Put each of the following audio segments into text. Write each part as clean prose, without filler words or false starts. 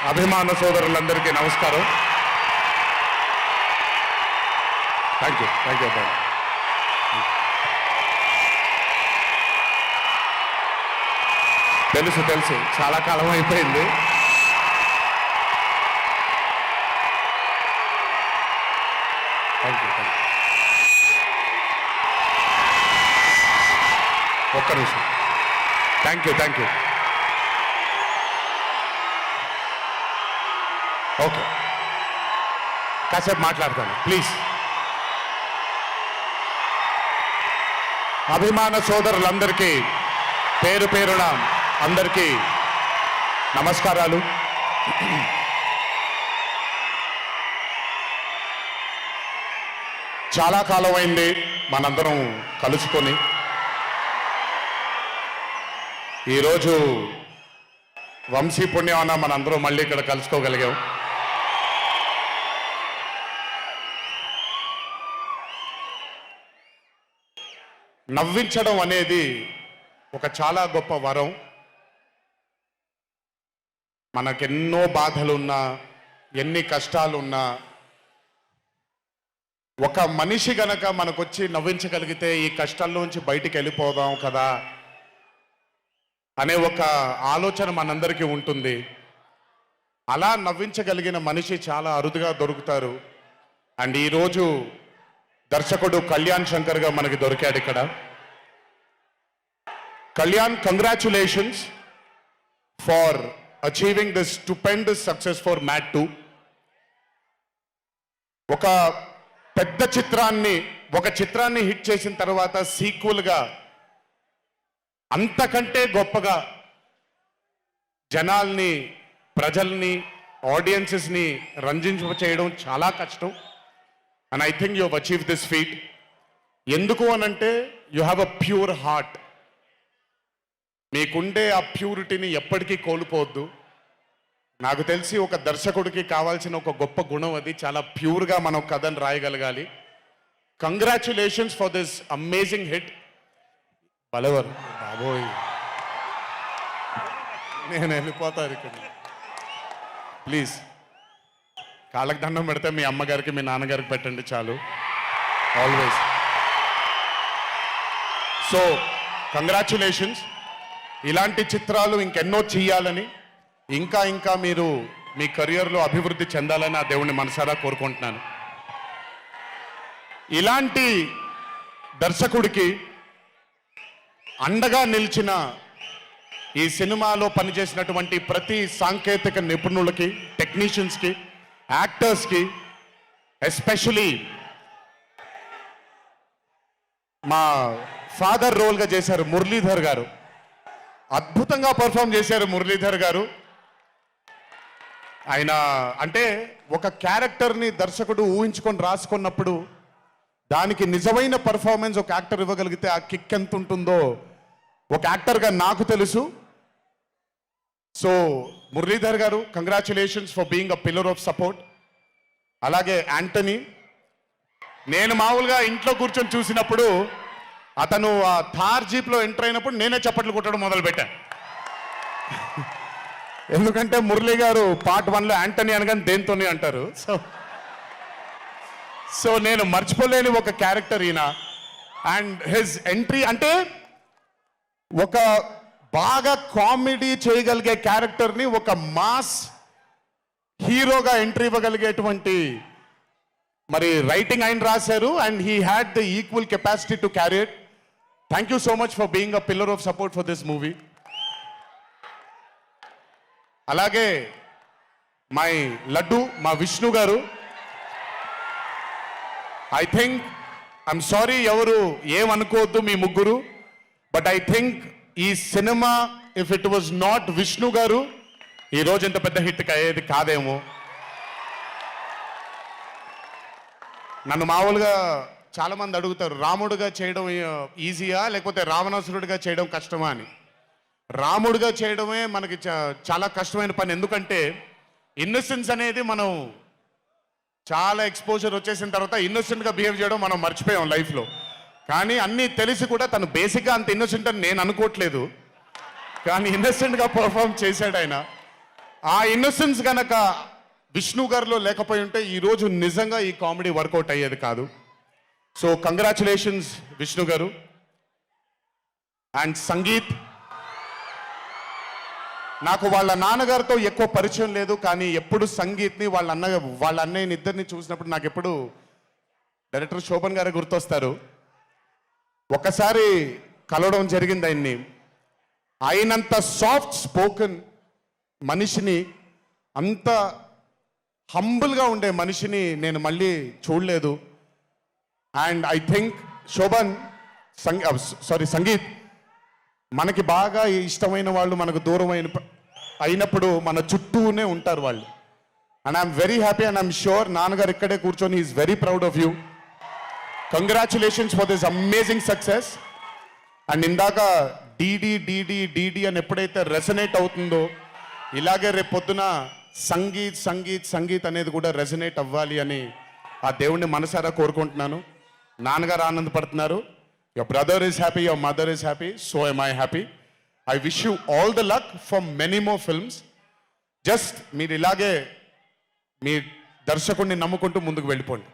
అభిమాన సోదరులందరికీ నమస్కారం. థ్యాంక్ యూ అబ్బాయి. తెలుసు చాలా కాలం అయిపోయింది. Thank you. ఒక్క నిమిషం. Thank you. ఓకే, కాసేపు మాట్లాడతాను ప్లీజ్. అభిమాన సోదరులందరికీ పేరు పేరున అందరికీ నమస్కారాలు. చాలా కాలం అయింది మనందరం కలుసుకొని. ఈరోజు వంశీ పుణ్యమన్న మనందరం మళ్ళీ ఇక్కడ కలుసుకోగలిగాం. నవ్వించడం అనేది ఒక చాలా గొప్ప వరం. మనకెన్నో బాధలున్నా, ఎన్ని కష్టాలున్నా, ఒక మనిషి గనక మనకొచ్చి నవ్వించగలిగితే ఈ కష్టాల్లోంచి బయటికి వెళ్ళిపోదాం కదా అనే ఒక ఆలోచన మనందరికీ ఉంటుంది. అలా నవ్వించగలిగిన మనిషి చాలా అరుదుగా దొరుకుతారు. అండ్ ఈరోజు దర్శకుడు కళ్యాణ్ శంకర్గా మనకి దొరికాడు ఇక్కడ. Kalyan, congratulations for achieving this stupendous success for Mad 2. ఒక పెద్ద చిత్రాన్ని హిట్ చేసిన తర్వాత సీక్వెల్గా అంతకంటే గొప్పగా జనాల్ని, ప్రజల్ని, ఆడియన్సెస్ని రంజింపచేయడం చాలా కష్టం. And I think you have achieve this feat. ఎందుకు అనంటే you have a pure heart. మీకుండే ఆ ప్యూరిటీని ఎప్పటికీ కోల్పోవద్దు. నాకు తెలిసి ఒక దర్శకుడికి కావాల్సిన ఒక గొప్ప గుణం అది. చాలా ప్యూర్గా మనం కథను రాయగలగాలి. Congratulations for this amazing hit. బలవర్ బాబోయ్, నేను వెళ్ళిపోతాను ఇక్కడ. ప్లీజ్ కాళ్ళకి దండం పెడితే మీ అమ్మగారికి, మీ నాన్నగారికి పెట్టండి చాలు. ఆల్వేస్. So congratulations. ఇలాంటి చిత్రాలు ఇంకెన్నో చెయ్యాలని, ఇంకా మీరు మీ కెరియర్లో అభివృద్ధి చెందాలని ఆ దేవుణ్ణి మనసారా కోరుకుంటున్నాను. ఇలాంటి దర్శకుడికి అండగా నిలిచిన ఈ సినిమాలో పనిచేసినటువంటి ప్రతి సాంకేతిక నిపుణులకి, టెక్నీషియన్స్కి, యాక్టర్స్కి, ఎస్పెషలీ మా ఫాదర్ రోల్గా చేశారు మురళీధర్ గారు. అద్భుతంగా పర్ఫామ్ చేశారు మురళీధర్ గారు. ఆయన అంటే ఒక క్యారెక్టర్ని దర్శకుడు ఊహించుకొని రాసుకున్నప్పుడు దానికి నిజమైన పర్ఫార్మెన్స్ ఒక యాక్టర్ ఇవ్వగలిగితే ఆ కిక్ ఎంత ఉంటుందో ఒక యాక్టర్గా నాకు తెలుసు. సో మురళీధర్ గారు, congratulations for being a pillar of support. అలాగే యాంటనీ, నేను మామూలుగా ఇంట్లో కూర్చొని చూసినప్పుడు అతను ఆ థార్ జీప్లో ఎంటర్ అయినప్పుడు నేనే చప్పట్లు కొట్టడం మొదలుపెట్టాను. ఎందుకంటే మురళీ గారు పార్ట్ 1లో యాంటనీ అనగానే దేంతోనే అంటారు. సో నేను మర్చిపోలేని ఒక క్యారెక్టర్ ఈయన. అండ్ హిజ్ ఎంట్రీ అంటే ఒక బాగా కామెడీ చేయగలిగే క్యారెక్టర్ని ఒక మాస్ హీరోగా ఎంట్రీ ఇవ్వగలిగేటువంటి మరి రైటింగ్ ఆయన రాశారు. And he had the equal capacity to carry it. Thank you so much for being a pillar of support for this movie. అలాగే మై లడ్డు, మా విష్ణు గారు. ఐ థింక్, ఐఎమ్ సారీ ఎవరు ఏమనుకోవద్దు మీ ముగ్గురు, బట్ ఐ థింక్ ఈ cinema if it was not Vishnu గారు ఈ రోజు ఇంత పెద్ద హిట్ అయ్యేది కాదేమో. నన్ను మామూలుగా చాలా మంది అడుగుతారు, రాముడుగా చేయడం ఈజీయా లేకపోతే రావణాసురుడిగా చేయడం కష్టమా అని. రాముడిగా చేయడమే మనకి చాలా కష్టమైన పని. ఎందుకంటే ఇన్నోసెన్స్ అనేది మనం చాలా ఎక్స్పోజర్ వచ్చేసిన తర్వాత ఇన్నోసెంట్గా బిహేవ్ చేయడం మనం మర్చిపోయాం లైఫ్లో. కానీ అన్నీ తెలిసి కూడా తను బేసిక్గా అంత ఇన్నోసెంట్ అని నేను అనుకోవట్లేదు, కానీ ఇన్నోసెంట్గా పర్ఫామ్ చేశాడు ఆయన. ఆ ఇన్నోసెన్స్ గనక విష్ణు గారిలో లేకపోయి ఉంటే ఈరోజు నిజంగా ఈ కామెడీ వర్కౌట్ అయ్యేది కాదు. సో కంగ్రాచులేషన్స్ విష్ణు గారు. అండ్ సంగీత్, నాకు వాళ్ళ నాన్నగారితో ఎక్కువ పరిచయం లేదు, కానీ ఎప్పుడు సంగీత్ని వాళ్ళ అన్నయ్యని ఇద్దరిని చూసినప్పుడు నాకు ఎప్పుడు డైరెక్టర్ శోభన్ గారే గుర్తొస్తారు. ఒకసారి కలవడం జరిగింది ఆయన్ని. అయినంత సాఫ్ట్ స్పోకెన్ మనిషిని, అంత హంబుల్గా ఉండే మనిషిని నేను మళ్ళీ చూడలేదు. And I think Shobhan Sangeeth, మనకి బాగా ఇష్టమైన వాళ్ళు మనకు దూరం అయినప్పుడు మన చుట్టూనే ఉంటారు వాళ్ళు. And I'm very happy and I'm sure నాన్నగారు ఇక్కడే కూర్చొని is very proud of you. Congratulations for this amazing success. And ఇందాక డీడీ డీడీ డీడీ అని ఎప్పుడైతే రెసనేట్ అవుతుందో, ఇలాగే రేపు పొద్దున సంగీత్ సంగీత్ సంగీత్ అనేది కూడా రెసనేట్ అవ్వాలి అని ఆ దేవుణ్ణి మనసారా కోరుకుంటున్నాను. నాన్నగారు ఆనందపడుతున్నారు. Your brother is happy, your mother is happy, so am I happy. I wish you all the luck for many more films. Just మీరు ఇలాగే మీ దర్శకుడిని నమ్ముకుంటూ ముందుకు వెళ్ళిపోండి.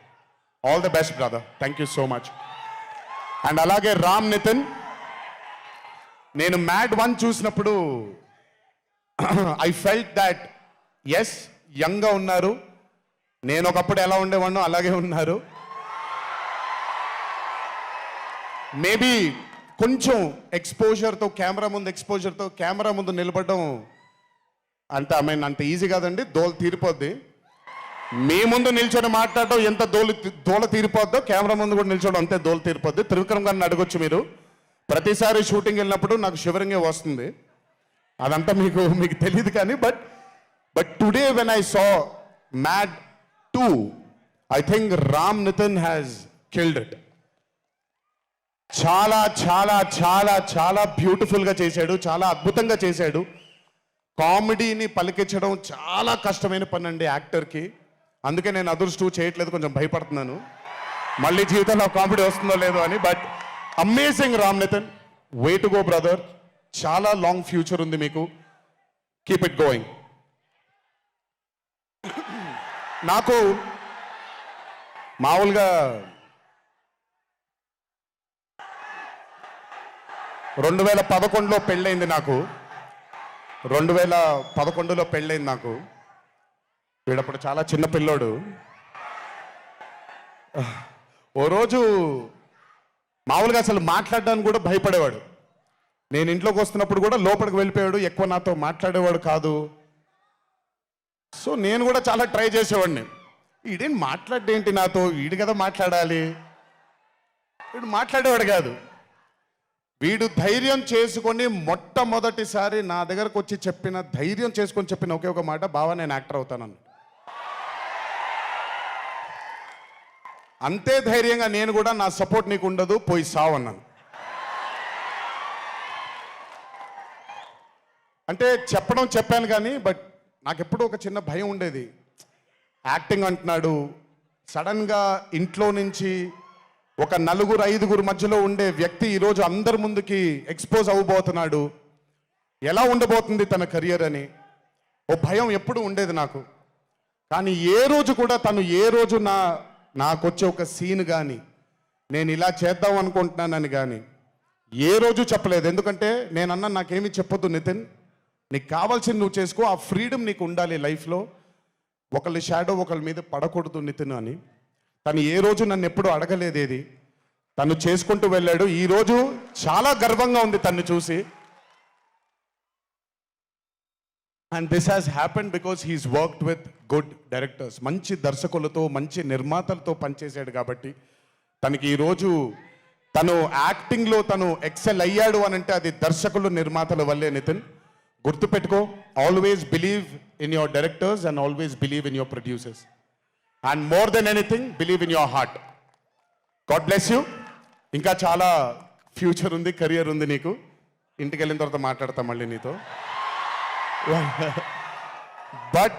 All the best brother. Thank you so much. And అలాగే రామ్ నితిన్, నేను mad 1 చూసినప్పుడు ఐ ఫెల్ట్ దాట్ ఎస్ యంగ్గా ఉన్నారు, నేను ఒకప్పుడు ఎలా ఉండేవాడినో అలాగే ఉన్నారు. మేబీ కొంచెం ఎక్స్పోజర్తో కెమెరా ముందు నిలబడడం అంత ఈజీ కాదండి, దోల తీరిపోద్ది. మీ ముందు నిల్చొని మాట్లాడడం ఎంత దోల తీరిపోద్దో, కెమెరా ముందు కూడా నిల్చోవడం అంతే దోల తీరిపోద్ది. త్రివిక్రమ్ గారిని అడగొచ్చు మీరు. ప్రతిసారి షూటింగ్ వెళ్ళినప్పుడు నాకు షివరింగే వస్తుంది. అదంతా మీకు తెలియదు కానీ but today when I saw Mad 2, I think Ram Nithin has killed it. చాలా చాలా చాలా చాలా బ్యూటిఫుల్గా చేశాడు, చాలా అద్భుతంగా చేశాడు. కామెడీని పలికించడం చాలా కష్టమైన పని అండి యాక్టర్కి. అందుకే నేను అదర్స్ 2 చేయట్లేదు, కొంచెం భయపడుతున్నాను మళ్ళీ జీవితంలో కామెడీ వస్తుందో లేదో అని. But amazing Ram Nithin, way to go brother. చాలా లాంగ్ ఫ్యూచర్ ఉంది మీకు. Keep it going. నాకు మామూలుగా 2011లో పెళ్ళైంది నాకు. 2011లో పెళ్ళైంది నాకు. వీడప్పుడు చాలా చిన్న పిల్లోడు. ఓ రోజు మామూలుగా అసలు మాట్లాడడానికి కూడా భయపడేవాడు. నేను ఇంట్లోకి వస్తున్నప్పుడు కూడా లోపలికి వెళ్ళిపోయాడు, ఎక్కువ నాతో మాట్లాడేవాడు కాదు. సో నేను కూడా చాలా ట్రై చేసేవాడిని. వీడేం మాట్లాడేంటి నాతో, వీడు కదా మాట్లాడాలి. వీడు మాట్లాడేవాడు కాదు. వీడు ధైర్యం చేసుకొని మొట్టమొదటిసారి నా దగ్గరకు వచ్చి ధైర్యం చేసుకొని చెప్పిన ఒకే ఒక మాట, బావా నేను యాక్టర్ అవుతానని. అంతే ధైర్యంగా నేను కూడా నా సపోర్ట్ నీకు ఉండదు, పోయి సావు అన్నాను. అంటే చెప్పాను కానీ బట్ నాకెప్పుడు ఒక చిన్న భయం ఉండేది. యాక్టింగ్ అంటున్నాడు, సడన్గా ఇంట్లో నుంచి ఒక 4-5 మధ్యలో ఉండే వ్యక్తి ఈరోజు అందరి ముందుకి ఎక్స్పోజ్ అవ్వబోతున్నాడు, ఎలా ఉండబోతుంది తన కెరియర్ అని ఓ భయం ఎప్పుడు ఉండేది నాకు. కానీ ఏ రోజు నాకు వచ్చే ఒక సీన్ కానీ నేను ఇలా చేద్దాం అనుకుంటున్నానని కానీ ఏ రోజు చెప్పలేదు. ఎందుకంటే నేనన్నా నాకేమీ చెప్పొద్దు నితిన్, నీకు కావాల్సింది నువ్వు చేసుకో, ఆ ఫ్రీడమ్ నీకు ఉండాలి లైఫ్లో, ఒకళ్ళ షాడో ఒకళ్ళ మీద పడకూడదు నితిన్ అని. తను ఏ రోజు నన్ను ఎప్పుడు అడగలేదేది, తను చేసుకుంటూ వెళ్ళాడు. ఈరోజు చాలా గర్వంగా ఉంది తను చూసి. And this has happened because he's worked with good directors. మంచి దర్శకులతో, మంచి నిర్మాతలతో పనిచేశాడు కాబట్టి తనకి ఈరోజు తను యాక్టింగ్లో తను ఎక్సెల్ అయ్యాడు అని అంటే అది దర్శకులు, నిర్మాతల వల్లే. నితిన్ గుర్తుపెట్టుకో, always believe in your directors and always believe in your producers. And more than anything believe in your heart. God bless you. ఇంకా చాలా ఫ్యూచర్ ఉంది, కెరియర్ ఉంది నీకు. ఇంటికి వెళ్ళిన తర్వాత మాట్లాడతా మళ్ళీ నీతో. బట్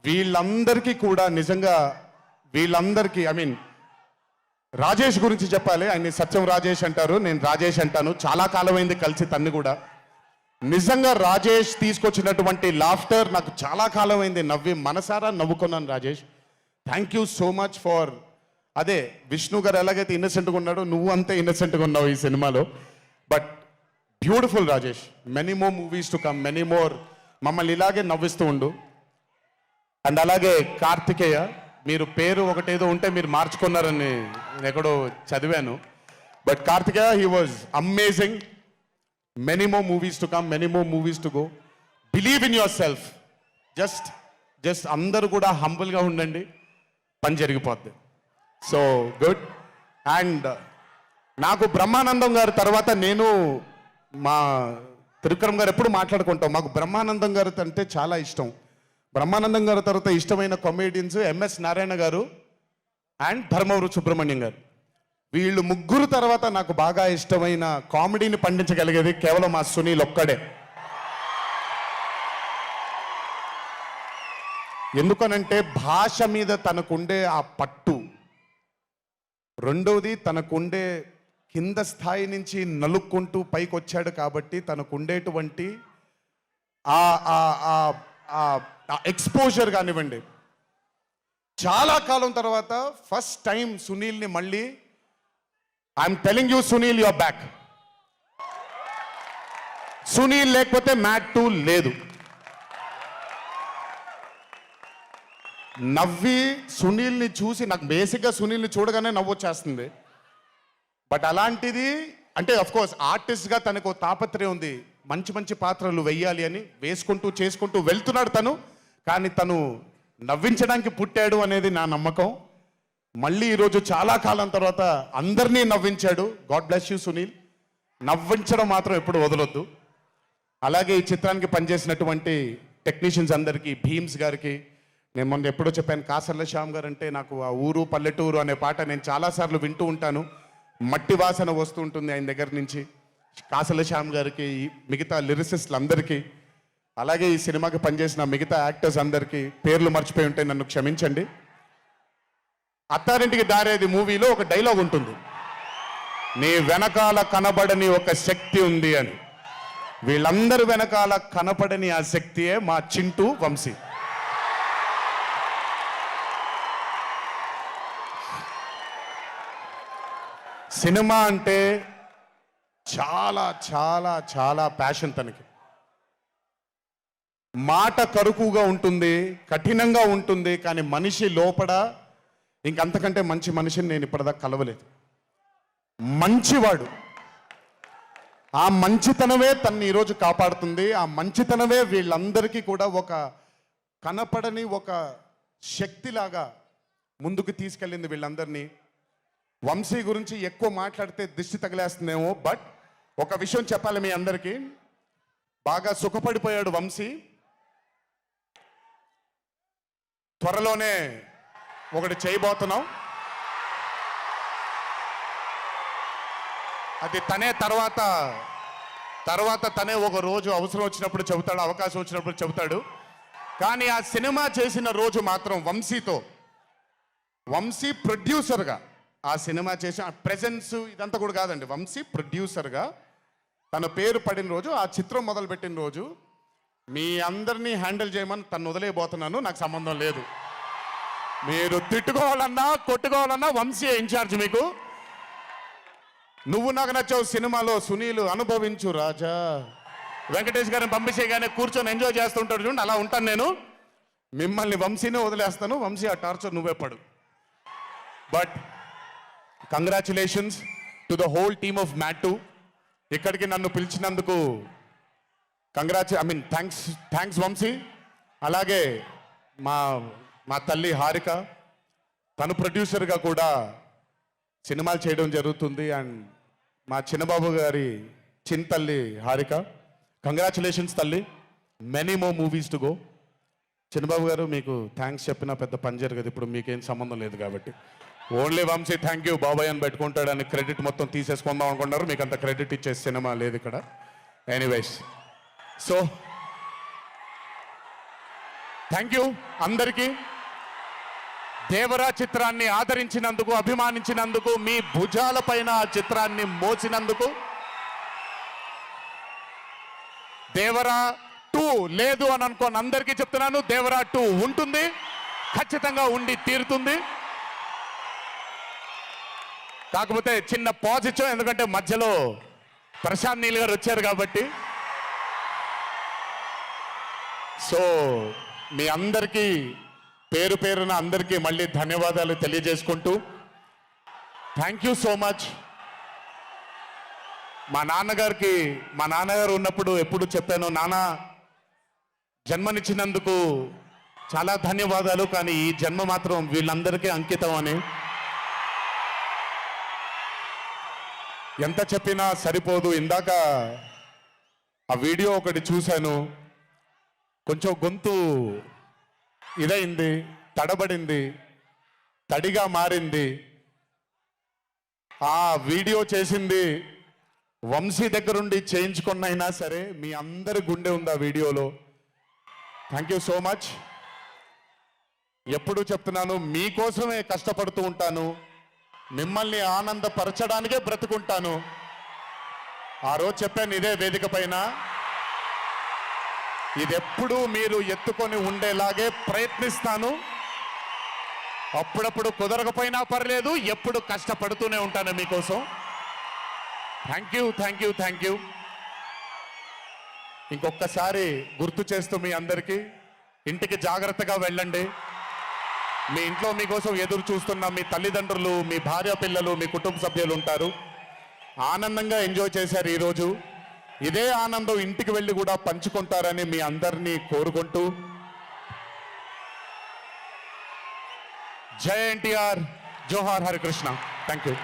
వీళ్ళందరికీ కూడా నిజంగా ఐ మీన్ రాజేష్ గురించి చెప్పాలి. ఆయన్ని సత్యం రాజేష్ అంటారు, నేను రాజేష్ అంటాను. చాలా కాలమైంది కలిసి తన్ని కూడా. నిజంగా రాజేష్ తీసుకొచ్చినటువంటి లాఫ్టర్ నాకు చాలా కాలం అయింది నవ్వి మనసారా నవ్వుకున్నాను Rajesh. Thank you so much for అదే విష్ణు గారు ఎలాగైతే ఇన్నసెంట్గా ఉన్నాడో నువ్వు అంతే ఇన్నసెంట్గా ఉన్నావు ఈ సినిమాలో. But beautiful Rajesh, many more movies to come, many more. మమ్మల్ని ఇలాగే నవ్విస్తూ ఉండు. అండ్ అలాగే కార్తికేయ, మీరు పేరు ఒకటేదో ఉంటే మీరు మార్చుకున్నారని నేను ఎక్కడో చదివాను. But Karthikeya, he was amazing. Many more movies to come, many more movies to go. Believe in yourself. Just అందరూ కూడా హంబుల్గా ఉండండి, పని జరిగిపోద్ది. So good. అండ్ నాకు బ్రహ్మానందం గారి తర్వాత నేను మా త్రివిక్రమ్ గారు ఎప్పుడు మాట్లాడుకుంటాం, మాకు బ్రహ్మానందం గారు అంటే చాలా ఇష్టం. బ్రహ్మానందం గారి తర్వాత ఇష్టమైన కామెడియన్స్ ఎంఎస్ నారాయణ గారు అండ్ ధర్మవరం సుబ్రహ్మణ్యం గారు. వీళ్ళు ముగ్గురు తర్వాత నాకు బాగా ఇష్టమైన కామెడీని పండించగలిగేది కేవలం మా సునీల్ ఒక్కడే. ఎందుకనంటే భాష మీద తనకుండే ఆ పట్టు, రెండవది తనకుండే కింద స్థాయి నుంచి నలుక్కుంటూ పైకి వచ్చాడు కాబట్టి తనకుండేటువంటి ఎక్స్పోజర్ కానివ్వండి. చాలా కాలం తర్వాత ఫస్ట్ టైం సునీల్ని మళ్ళీ, I'm telling you Sunil, your back. Sunil లేకపోతే మ్యాట్ 2 లేదు. నవ్వి సునీల్ని చూసి నాకు బేసిక్గా సునీల్ని చూడగానే నవ్వు వచ్చేస్తుంది. బట్ అలాంటిది అంటే అఫ్ కోర్స్ ఆర్టిస్ట్గా తనకు తాపత్రయం ఉంది, మంచి మంచి పాత్రలు వెయ్యాలి అని వేసుకుంటూ చేసుకుంటూ వెళ్తున్నాడు తను. కానీ తను నవ్వించడానికి పుట్టాడు అనేది నా నమ్మకం. మళ్ళీ ఈరోజు చాలా కాలం తర్వాత అందరినీ నవ్వించాడు. God bless you Sunil. నవ్వించడం మాత్రం ఎప్పుడు వదలొద్దు. అలాగే ఈ చిత్రానికి పనిచేసినటువంటి టెక్నీషియన్స్ అందరికీ, భీమ్స్ గారికి, నేను మొన్న ఎప్పుడో చెప్పాను, కాసర్ల శ్యామ్ గారు అంటే నాకు ఆ ఊరు పల్లెటూరు అనే పాట నేను చాలాసార్లు వింటూ ఉంటాను. మట్టి వాసన వస్తూ ఉంటుంది ఆయన దగ్గర నుంచి. కాసర్ల శ్యామ్ గారికి, మిగతా లిరిసిస్టులు అందరికీ, అలాగే ఈ సినిమాకి పనిచేసిన మిగతా యాక్టర్స్ అందరికీ పేర్లు మర్చిపోయి ఉంటే నన్ను క్షమించండి. అత్తారింటికి దారేది మూవీలో ఒక డైలాగ్ ఉంటుంది, నీ వెనకాల కనబడని ఒక శక్తి ఉంది అని. వీళ్ళందరి వెనకాల కనపడని ఆ శక్తియే మా చింటూ వంశీ. సినిమా అంటే చాలా చాలా చాలా ప్యాషన్ తనకి. మాట కరుకుగా ఉంటుంది, కఠినంగా ఉంటుంది, కానీ మనిషి లోపల ఇంకంతకంటే మంచి మనిషిని నేను ఇప్పటిదాకా కలవలేదు. మంచివాడు. ఆ మంచితనమే తన్ని ఈరోజు కాపాడుతుంది. ఆ మంచితనమే వీళ్ళందరికీ కూడా ఒక కనపడని ఒక శక్తిలాగా ముందుకు తీసుకెళ్ళింది వీళ్ళందరినీ. వంశీ గురించి ఎక్కువ మాట్లాడితే దిష్టి తగిలేస్తుందేమో, బట్ ఒక విషయం చెప్పాలి మీ అందరికీ. బాగా సుఖపడిపోయాడు వంశీ. త్వరలోనే ఒకటి చేయబోతున్నాం. అది తనే తర్వాత తనే ఒక రోజు అవసరం వచ్చినప్పుడు చెబుతాడు, అవకాశం వచ్చినప్పుడు చెబుతాడు. కానీ ఆ సినిమా చేసిన రోజు మాత్రం వంశీ ప్రొడ్యూసర్గా ఆ సినిమా చేసిన ప్రెజెన్స్ ఇదంతా కూడా కాదండి. వంశీ ప్రొడ్యూసర్గా తన పేరు పడిన రోజు, ఆ చిత్రం మొదలుపెట్టిన రోజు, మీ అందరినీ హ్యాండిల్ చేయమని తను వదిలేయబోతున్నాను, నాకు సంబంధం లేదు. మీరు తిట్టుకోవాలన్నా కొట్టుకోవాలన్నా వంశీ ఇన్ఛార్జ్ మీకు. నువ్వు నాకు నచ్చావు సినిమాలో సునీల్, అనుభవించు రాజా. వెంకటేష్ గారిని పంపించేయగానే కూర్చొని ఎంజాయ్ చేస్తుంటాడు చూడండి, అలా ఉంటాను నేను. మిమ్మల్ని వంశీనే వదిలేస్తాను, వంశీ ఆ టార్చర్ నువ్వే పడు. But congratulations to the whole team of Mad 2. ఇక్కడికి నన్ను పిలిచినందుకు థ్యాంక్స్ వంశీ. అలాగే మా తల్లి హారిక, తను ప్రొడ్యూసర్గా కూడా సినిమాలు చేయడం జరుగుతుంది. అండ్ మా చిన్నబాబు గారి తల్లి హారిక, కంగ్రాచులేషన్స్ తల్లి, many more movies to go. Chinnababu garu మీకు థ్యాంక్స్ చెప్పినా పెద్ద పని జరగదు, ఇప్పుడు మీకేం సంబంధం లేదు కాబట్టి. ఓన్లీ వంశీ థ్యాంక్ యూ బాబాయ్ అని పెట్టుకుంటాడని క్రెడిట్ మొత్తం తీసేసుకుందాం అనుకున్నారు. మీకు అంత క్రెడిట్ ఇచ్చే సినిమా లేదు ఇక్కడ. ఎనీవేస్, సో థ్యాంక్ యూ అందరికీ. దేవరా చిత్రాన్ని ఆదరించినందుకు, అభిమానించినందుకు, మీ భుజాలపైన ఆ చిత్రాన్ని మోసినందుకు, దేవరా 2 లేదు అని అనుకోని అందరికీ చెప్తున్నాను, దేవరా 2 ఉంటుంది, ఖచ్చితంగా ఉండి తీరుతుంది. కాకపోతే చిన్న పాజ్ ఇచ్చాం, ఎందుకంటే మధ్యలో ప్రశాంత్ నీల్ గారు వచ్చారు కాబట్టి. సో మీ అందరికీ పేరు పేరున అందరికీ మళ్ళీ ధన్యవాదాలు తెలియజేసుకుంటూ, థ్యాంక్ యూ సో మచ్. మా నాన్నగారు ఉన్నప్పుడు ఎప్పుడు చెప్పాను, నాన్న జన్మనిచ్చినందుకు చాలా ధన్యవాదాలు, కానీ ఈ జన్మ మాత్రం వీళ్ళందరికీ అంకితం అని. ఎంత చెప్పినా సరిపోదు. ఇందాక ఆ వీడియో ఒకటి చూశాను, కొంచెం గొంతు ఇదైంది, తడబడింది, తడిగా మారింది. ఆ వీడియో చేసింది వంశీ దగ్గరుండి చేయించుకున్నైనా సరే మీ అందరి గుండె ఉంది ఆ వీడియోలో. Thank you so much. ఎప్పుడు చెప్తున్నాను, మీకోసమే కష్టపడుతూ ఉంటాను, మిమ్మల్ని ఆనందపరచడానికే బ్రతుకుంటాను. ఆ రోజు చెప్పాను ఇదే వేదిక పైన, ఇది ఎప్పుడూ మీరు ఎత్తుకొని ఉండేలాగే ప్రయత్నిస్తాను. అప్పుడప్పుడు కుదరకపోయినా పర్లేదు, ఎప్పుడు కష్టపడుతూనే ఉంటాను మీకోసం. Thank you, thank you, thank you. ఇంకొకసారి గుర్తు చేస్తూ మీ అందరికీ, ఇంటికి జాగ్రత్తగా వెళ్ళండి. మీ ఇంట్లో మీకోసం ఎదురు చూస్తున్న మీ తల్లిదండ్రులు, మీ భార్య పిల్లలు, మీ కుటుంబ సభ్యులు ఉంటారు. ఆనందంగా ఎంజాయ్ చేశారు ఈరోజు. ఇదే ఆనందం ఇంటికి వెళ్ళి కూడా పంచుకుంటారని మీ అందరినీ కోరుకుంటూ, జై ఎన్టీఆర్, జోహార్ Harikrishna. Thank you.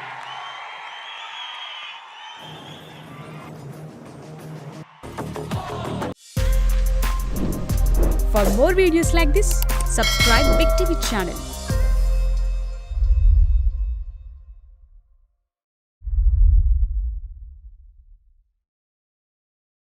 For more videos like this, subscribe Big TV channel.